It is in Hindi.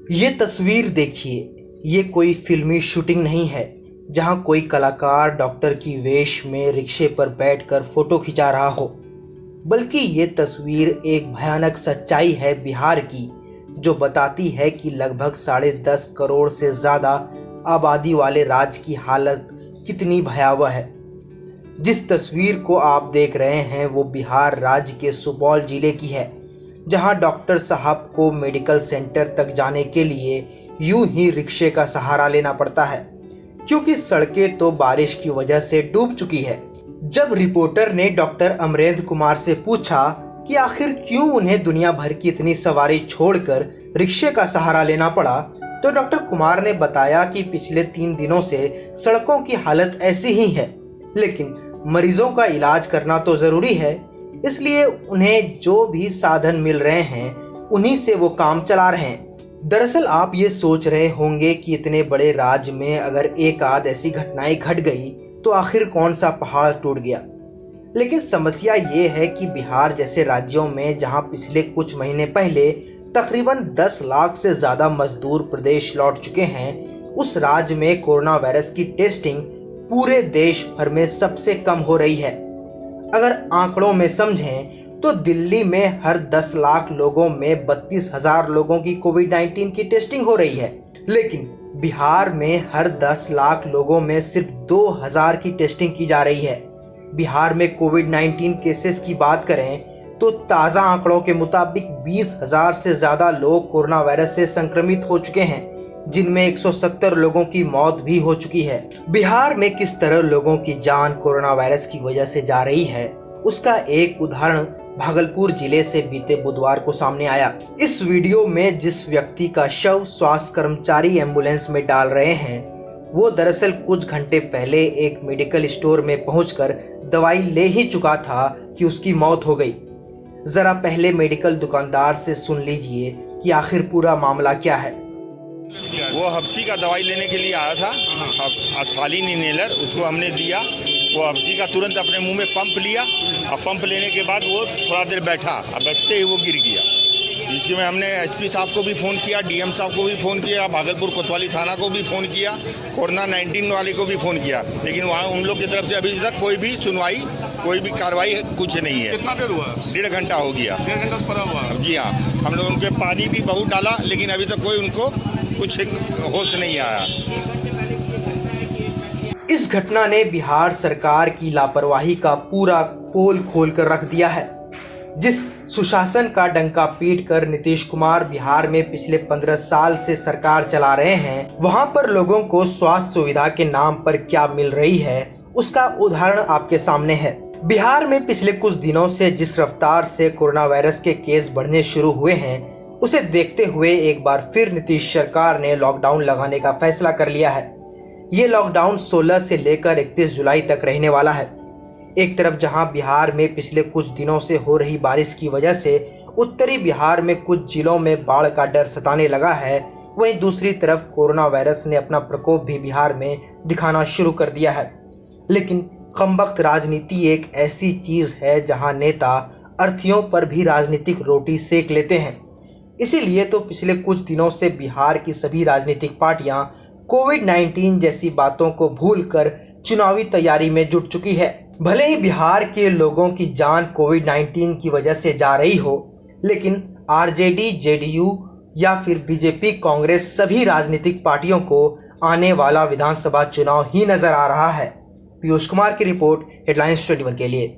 ये तस्वीर देखिए, ये कोई फिल्मी शूटिंग नहीं है जहां कोई कलाकार डॉक्टर की वेश में रिक्शे पर बैठकर फोटो खिंचा रहा हो, बल्कि ये तस्वीर एक भयानक सच्चाई है बिहार की, जो बताती है कि लगभग 10.5 करोड़ से ज़्यादा आबादी वाले राज्य की हालत कितनी भयावह है। जिस तस्वीर को आप देख रहे हैं वो बिहार राज्य के सुपौल जिले की है, जहां डॉक्टर साहब को मेडिकल सेंटर तक जाने के लिए यूं ही रिक्शे का सहारा लेना पड़ता है, क्योंकि सड़कें तो बारिश की वजह से डूब चुकी है। जब रिपोर्टर ने डॉक्टर अमरेंद्र कुमार से पूछा कि आखिर क्यों उन्हें दुनिया भर की इतनी सवारी छोड़कर रिक्शे का सहारा लेना पड़ा, तो डॉक्टर कुमार ने बताया कि पिछले 3 दिनों से सड़कों की हालत ऐसी ही है, लेकिन मरीजों का इलाज करना तो जरूरी है, इसलिए उन्हें जो भी साधन मिल रहे हैं उन्हीं से वो काम चला रहे हैं। दरअसल आप ये सोच रहे होंगे कि इतने बड़े राज्य में अगर एक आध ऐसी घटनाएं घट गई तो आखिर कौन सा पहाड़ टूट गया। लेकिन समस्या ये है कि बिहार जैसे राज्यों में जहां पिछले कुछ महीने पहले तकरीबन 10 लाख से ज़्यादा मजदूर प्रदेश लौट चुके हैं, उस राज्य में कोरोना वायरस की टेस्टिंग पूरे देश भर में सबसे कम हो रही है। अगर आंकड़ों में समझें तो दिल्ली में हर 10 लाख लोगों में 32,000 लोगों की कोविड-19 की टेस्टिंग हो रही है, लेकिन बिहार में हर 10 लाख लोगों में सिर्फ 2,000 की टेस्टिंग की जा रही है। बिहार में कोविड-19 केसेस की बात करें तो ताज़ा आंकड़ों के मुताबिक 20,000 से ज़्यादा लोग कोरोना वायरस से संक्रमित हो चुके हैं, जिनमें 170 लोगों की मौत भी हो चुकी है। बिहार में किस तरह लोगों की जान कोरोना वायरस की वजह से जा रही है, उसका एक उदाहरण भागलपुर जिले से बीते बुधवार को सामने आया। इस वीडियो में जिस व्यक्ति का शव स्वास्थ्य कर्मचारी एम्बुलेंस में डाल रहे हैं, वो दरअसल कुछ घंटे पहले एक मेडिकल स्टोर में पहुंचकर दवाई ले ही चुका था कि उसकी मौत हो गई। जरा पहले मेडिकल दुकानदार से सुन लीजिए कि आखिर पूरा मामला क्या है। वो हफ्सी का दवाई लेने के लिए आया था, अस्थालीन इनहेलर, उसको हमने दिया। वो हफ्सी का तुरंत अपने मुंह में पंप लिया और पंप लेने के बाद वो थोड़ा देर बैठा और बैठते ही वो गिर गया। इसके में हमने एसपी साहब को भी फ़ोन किया, डीएम साहब को भी फ़ोन किया, भागलपुर कोतवाली थाना को भी फ़ोन किया, कोरोना 19 वाले को भी फ़ोन किया, लेकिन वहाँ उन लोग की तरफ से अभी तक कोई भी सुनवाई, कोई भी कार्रवाई कुछ नहीं है। कितना देर हुआ? 1.5 घंटा हो गया। 1.5 घंटा से पड़ा हुआ? जी हाँ, हम लोग उनके पानी भी बहुत डाला, लेकिन अभी तक कोई उनको कुछ होश नहीं आया। इस घटना ने बिहार सरकार की लापरवाही का पूरा पोल खोल कर रख दिया है। जिस सुशासन का डंका पीटकर नीतीश कुमार बिहार में पिछले 15 साल से सरकार चला रहे हैं, वहां पर लोगों को स्वास्थ्य सुविधा के नाम पर क्या मिल रही है, उसका उदाहरण आपके सामने है। बिहार में पिछले कुछ दिनों से जिस रफ्तार से कोरोना वायरस के केस बढ़ने शुरू हुए हैं, उसे देखते हुए एक बार फिर नीतीश सरकार ने लॉकडाउन लगाने का फैसला कर लिया है। ये लॉकडाउन 16 से लेकर 31 जुलाई तक रहने वाला है। एक तरफ जहां बिहार में पिछले कुछ दिनों से हो रही बारिश की वजह से उत्तरी बिहार में कुछ जिलों में बाढ़ का डर सताने लगा है, वहीं दूसरी तरफ कोरोना वायरस ने अपना प्रकोप भी बिहार में दिखाना शुरू कर दिया है। लेकिन कमबख्त राजनीति एक ऐसी चीज़ है जहां नेता अर्थियों पर भी राजनीतिक रोटी सेक लेते हैं। इसीलिए तो पिछले कुछ दिनों से बिहार की सभी राजनीतिक पार्टियां कोविड-19 जैसी बातों को भूलकर चुनावी तैयारी में जुट चुकी है। भले ही बिहार के लोगों की जान कोविड-19 की वजह से जा रही हो, लेकिन आरजेडी, जेडीयू या फिर बीजेपी, कांग्रेस, सभी राजनीतिक पार्टियों को आने वाला विधानसभा चुनाव ही नजर आ रहा है। पीयूष कुमार की रिपोर्ट, हेडलाइंस 21 के लिए।